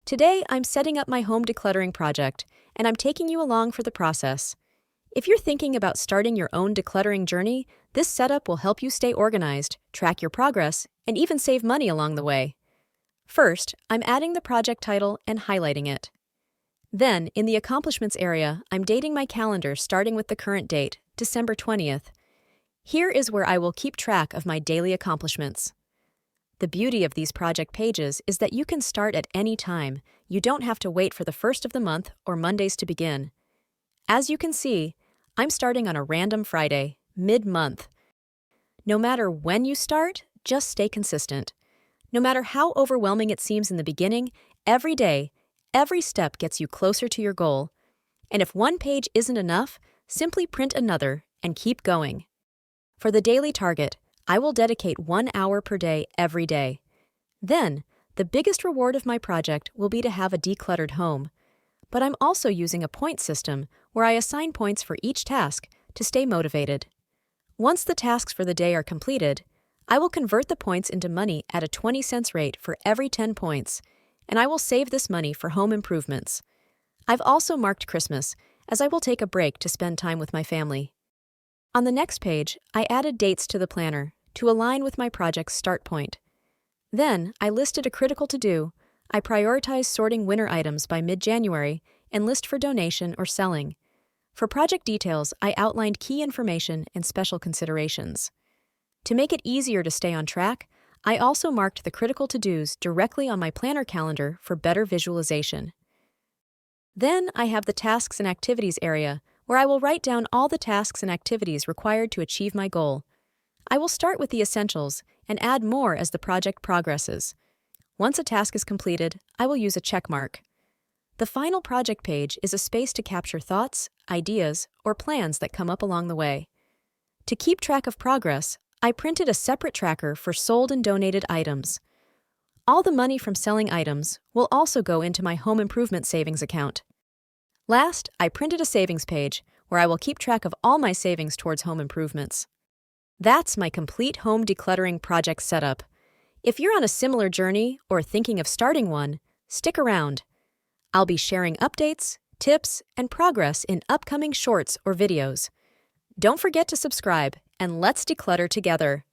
Today, I'm setting up my home decluttering project, and I'm taking you along for the process. If you're thinking about starting your own decluttering journey, this setup will help you stay organized, track your progress, and even save money along the way. First, I'm adding the project title and highlighting it. Then, in the accomplishments area, I'm dating my calendar starting with the current date, December 20th. Here is where I will keep track of my daily accomplishments. The beauty of these project pages is that you can start at any time. You don't have to wait for the first of the month or Mondays to begin. As you can see, I'm starting on a random Friday, mid-month. No matter when you start, just stay consistent. No matter how overwhelming it seems in the beginning, every day, every step gets you closer to your goal. And if one page isn't enough, simply print another and keep going. For the daily target, I will dedicate 1 hour per day every day. Then, the biggest reward of my project will be to have a decluttered home. But I'm also using a point system where I assign points for each task to stay motivated. Once the tasks for the day are completed, I will convert the points into money at a 20-cent rate for every 10 points, and I will save this money for home improvements. I've also marked Christmas, as I will take a break to spend time with my family. On the next page, I added dates to the planner to align with my project's start point. Then, I listed a critical to-do. I prioritized sorting winter items by mid-January and list for donation or selling. For project details, I outlined key information and special considerations. To make it easier to stay on track, I also marked the critical to-dos directly on my planner calendar for better visualization. Then, I have the tasks and activities area, where I will write down all the tasks and activities required to achieve my goal. I will start with the essentials and add more as the project progresses. Once a task is completed, I will use a check mark. The final project page is a space to capture thoughts, ideas, or plans that come up along the way. To keep track of progress, I printed a separate tracker for sold and donated items. All the money from selling items will also go into my home improvement savings account. Last, I printed a savings page where I will keep track of all my savings towards home improvements. That's my complete home decluttering project setup. If you're on a similar journey or thinking of starting one, stick around. I'll be sharing updates, tips, and progress in upcoming shorts or videos. Don't forget to subscribe, and let's declutter together.